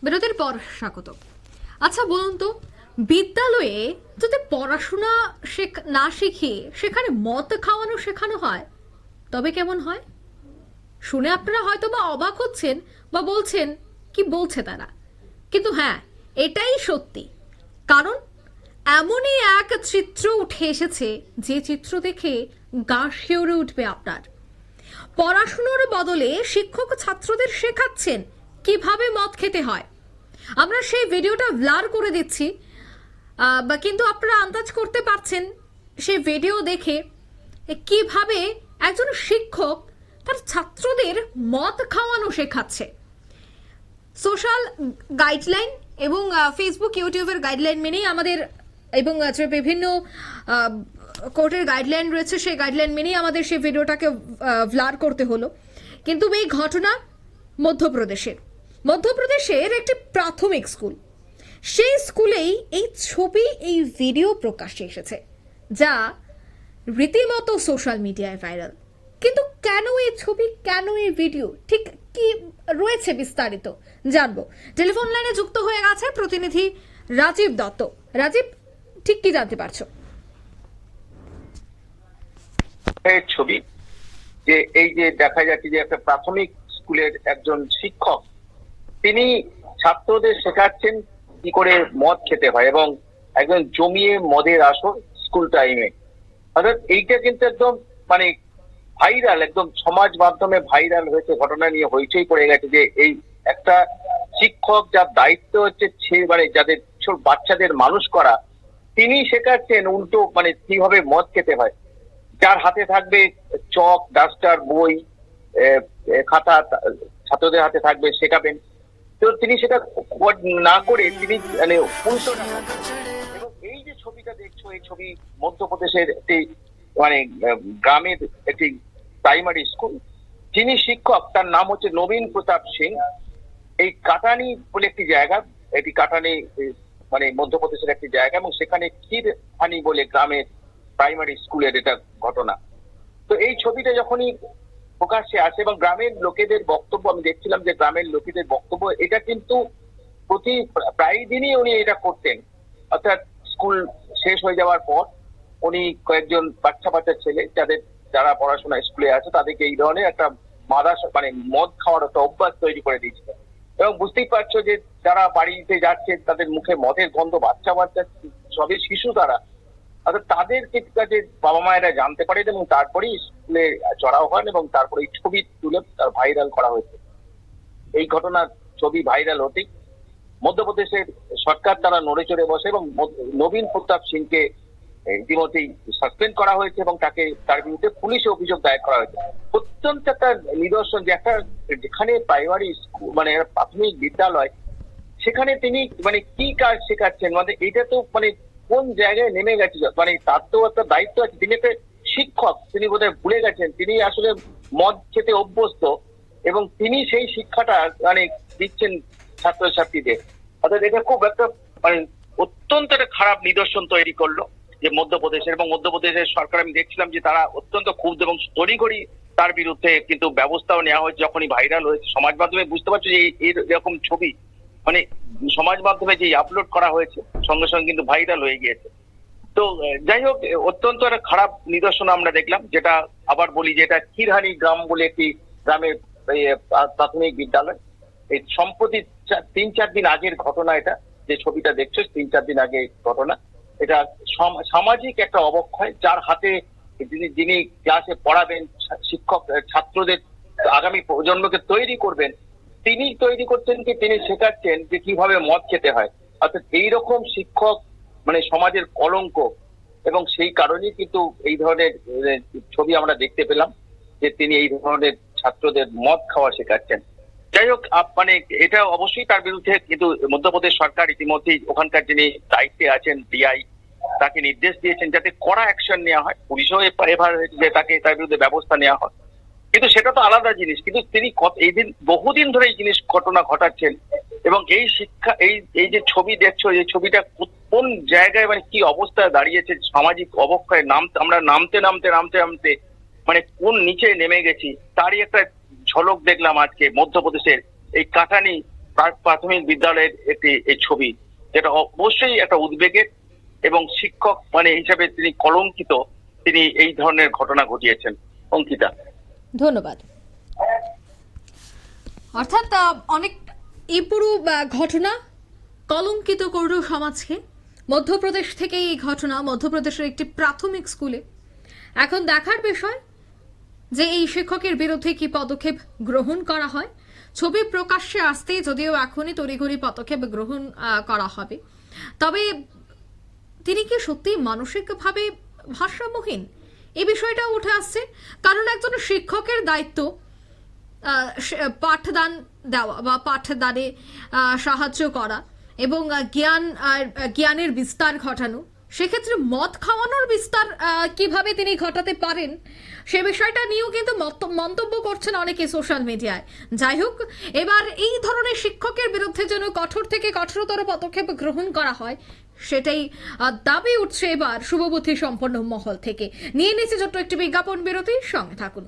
বিরতির পর স্বাগত। আচ্ছা বলুন তো, বিদ্যালয়ে যদি পড়াশোনা না শিখিয়ে সেখানে মদ খাওয়ানো শেখানো হয় তবে কেমন হয়? শুনে আপনারা হয়তো বা অবাক হচ্ছেন বা বলছেন কি বলছে তারা, কিন্তু হ্যাঁ, এটাই সত্যি। কারণ এমনই এক চিত্র উঠে এসেছে যে চিত্র দেখে গা শিউরে উঠবে আপনার। পড়াশুনোর বদলে শিক্ষক ছাত্রদের শেখাচ্ছেন কিভাবে মদ খেতে হয়। আমরা সেই ভিডিওটা ব্লার করে দিচ্ছি, কিন্তু আপনারা আন্দাজ করতে পারছেন সেই ভিডিও দেখে কিভাবে একজন শিক্ষক তার ছাত্রদের মদ খাওয়ানো শেখাচ্ছে। সোশ্যাল গাইডলাইন এবং ফেসবুক ইউটিউবের গাইডলাইন মেনেই আমাদের, এবং বিভিন্ন কোর্টের গাইডলাইন রয়েছে, সেই গাইডলাইন মেনেই আমাদের সেই ভিডিওটাকে ব্লার করতে হলো। কিন্তু এই ঘটনা মধ্যপ্রদেশের একটি প্রাথমিক স্কুল, সেই স্কুলেই এই ছবি, এই ভিডিও প্রকাশ্যে এসেছে, যা রীতিমতো সোশ্যাল মিডিয়ায় ভাইরাল। কিন্তু কেন এই ছবি, কেন এই ভিডিও, ঠিক কি রয়েছে বিস্তারিত জানবো। টেলিফোন লাইনে যুক্ত হয়ে গেছে প্রতিনিধি রাজীব দত্ত। রাজীব, ঠিক কি জানতে পারছো? ছবি যে এই যে দেখা যাচ্ছে যে একটা প্রাথমিক স্কুলের একজন শিক্ষক, তিনি ছাত্রদের শেখাচ্ছেন কি করে মদ খেতে হয় এবং একজন জমিয়ে মদের আসর স্কুল টাইমে। অর্থাৎ এইটা কিন্তু একদম মানে ভাইরাল, একদম সমাজ মাধ্যমে ভাইরাল হয়েছে, ঘটনা নিয়ে হইচই পড়ে গেছে যে এই একটা শিক্ষক যার দায়িত্ব হচ্ছে মানে যাদের ছোট বাচ্চাদের মানুষ করা, তিনি শেখাচ্ছেন উল্টো মানে কিভাবে মদ খেতে হয়। যার হাতে থাকবে চক, ডাস্টার, বই, খাতা, ছাত্রদের হাতে থাকবে, শেখাবেন। তো তিনি সেটা না করে তিনি মানে উল্টো। এবং এই যে ছবিটা দেখছো, এই ছবি মধ্যপ্রদেশের একটি মানে গ্রামের একটি প্রাইমারি স্কুল। যিনি শিক্ষক তার নাম হচ্ছে নবীন প্রতাপ সিং। এই কাটানি বলে একটি জায়গা, এটি কাটানি মানে মধ্যপ্রদেশের একটি জায়গা, এবং সেখানে ক্ষীরহানি বলে গ্রামের প্রাইমারি স্কুলের এটা ঘটনা। তো এই ছবিটা যখনই প্রকাশ্যে আসে এবং গ্রামের লোকেদের বক্তব্য, আমি দেখছিলাম যে গ্রামের লোকেদের বক্তব্য, এটা কিন্তু প্রায় দিনই উনি এটা করতেন। অর্থাৎ স্কুল শেষ হয়ে যাওয়ার পর উনি কয়েকজন বাচ্চা ছেলে যারা পড়াশোনা স্কুলে আছে তাদেরকে এই ধরনের একটা মানে মদ খাওয়ার একটা অভ্যাস তৈরি করে দিয়েছিলেন। এবং বুঝতেই পারছো যে যারা বাড়িতে যাচ্ছে তাদের মুখে মদের গন্ধ, বাচ্চা সবই শিশু তারা, অর্থাৎ তাদের কাছে বাবা মায়েরা জানতে পারেন এবং তারপরেই স্কুলে চড়াও হন এবং তারপরে এই ছবি তুলে তার ভাইরাল করা হয়েছে। এই ঘটনার ছবি ভাইরাল হতেই মধ্যপ্রদেশের সরকার তারা নড়ে চড়ে বসে এবং নবীন প্রতাপ সিংকে ইতিমধ্যেই সাসপেন্ড করা হয়েছে এবং তার বিরুদ্ধে পুলিশে অভিযোগ দায়ের করা হয়েছে। অত্যন্ত একটা নিদর্শন যে একটা যেখানে প্রাইমারি স্কুল মানে প্রাথমিক বিদ্যালয়, সেখানে তিনি মানে কি কাজ শেখাচ্ছেন, মানে এটা তো মানে কোন জায়গায় নেমে গেছে। মানে তার তো একটা দায়িত্ব আছে, তিনি একটা শিক্ষক, তিনি বোধহয় ভুলে গেছেন তিনি আসলে মদ খেতে অভ্যস্ত এবং তিনি সেই শিক্ষাটা মানে দিচ্ছেন ছাত্রছাত্রীদের। অর্থাৎ এটা খুব একটা মানে অত্যন্ত একটা খারাপ নিদর্শন তৈরি করলো যে মধ্যপ্রদেশের, এবং মধ্যপ্রদেশের সরকার আমি দেখছিলাম যে তারা অত্যন্ত ক্ষুব্ধ এবং তড়িঘড়ি তার বিরুদ্ধে কিন্তু ব্যবস্থাও নেওয়া হয়েছে। যখনই ভাইরাল হয়েছে সমাজ মাধ্যমে, বুঝতে পারছো যে এরকম ছবি মানে সমাজ মাধ্যমে যে আপলোড করা হয়েছে সঙ্গে সঙ্গে কিন্তু ভাইরাল হয়ে গিয়েছে। তো যাই হোক, অত্যন্ত একটা খারাপ নিদর্শন আমরা দেখলাম, যেটা আবার বলি যে এটা ক্ষীরহানি গ্রাম বলে একটি গ্রামের প্রাথমিক বিদ্যালয়। এই সম্প্রতি 3-4 দিন আগের ঘটনা, এটা যে ছবিটা দেখছো 3-4 দিন আগে ঘটনা। এটা সামাজিক একটা অবক্ষয়, যার হাতে যিনি ক্লাসে পড়াবেন, শিক্ষক ছাত্রদের আগামী প্রজন্মকে তৈরি করবেন, তিনি তৈরি করছেন কি তিনি শেখাচ্ছেন যে কিভাবে মদ খেতে হয়। অর্থাৎ এইরকম শিক্ষক মানে সমাজের কলঙ্ক, এবং সেই কারণেই কিন্তু এই ধরনের ছবি আমরা দেখতে পেলাম যে তিনি এই ধরনের ছাত্রদের মদ খাওয়া শেখাচ্ছেন। যাই হোক, মানে এটা অবশ্যই তার বিরুদ্ধে কিন্তু মধ্যপ্রদেশ সরকার ইতিমধ্যেই ওখানকার যিনি দায়িত্বে আছেন ডিআই, তাকে নির্দেশ দিয়েছেন যাতে কড়া অ্যাকশন নেওয়া হয়। পুলিশও এবার যে তার বিরুদ্ধে ব্যবস্থা নেওয়া হয়, কিন্তু সেটা তো আলাদা জিনিস। কিন্তু তিনি বহুদিন ধরে এই জিনিস ঘটনা ঘটাচ্ছেন এবং এই শিক্ষা এই যে ছবি দেখছো, এই ছবিটা কোন জায়গায় মানে কি অবস্থায় দাঁড়িয়েছে, সামাজিক অবক্ষয় আমরা নামতে মানে কোন নিচে নেমে গেছি, তারই একটা ঝলক দেখলাম আজকে মধ্যপ্রদেশের এই কাটানি প্রাথমিক বিদ্যালয়ের একটি এই ছবি, যেটা অবশ্যই একটা উদ্বেগের, এবং শিক্ষক মানে হিসাবে তিনি কলঙ্কিত, তিনি এই ধরনের ঘটনা ঘটিয়েছেন। অঙ্কিতা, ধন্যবাদ। অর্থাৎ অনেক এই পুরো ঘটনা কলঙ্কিত করল সমাজকে। মধ্যপ্রদেশ থেকে এই ঘটনা, মধ্যপ্রদেশের একটি প্রাথমিক স্কুলে। এখন দেখার বিষয় যে এই শিক্ষকের বিরুদ্ধে কি পদক্ষেপ গ্রহণ করা হয়। ছবি প্রকাশ্যে আসতে যদিও এখনই তড়িঘড়ি পদক্ষেপ গ্রহণ করা হবে, তবে তিনি কি সত্যি মানসিকভাবে ভারসাম্যহীন, এই বিষয়টা উঠে আসছে। কারণ একজন শিক্ষকের দায়িত্ব পাঠদান দেওয়া বা পাঠদানে সাহায্য করা এবং জ্ঞানের বিস্তার ঘটানো। সেক্ষেত্রে মদ খাওয়ানোর বিস্তার কিভাবে তিনি ঘটাতে পারেন সে বিষয়টা নিয়েও কিন্তু মন্তব্য করছেন অনেকে সোশ্যাল মিডিয়ায়। যাই হোক, এবার এই ধরনের শিক্ষকের বিরুদ্ধে যেন কঠোর থেকে কঠোরতর পদক্ষেপ গ্রহণ করা হয়, সেটাই দাবি উঠছে এবার শুভবুদ্ধি সম্পন্ন মহল থেকে। নিয়ে নিচ্ছে ছোট্ট একটি বিজ্ঞাপন বিরতি, সঙ্গে থাকুন।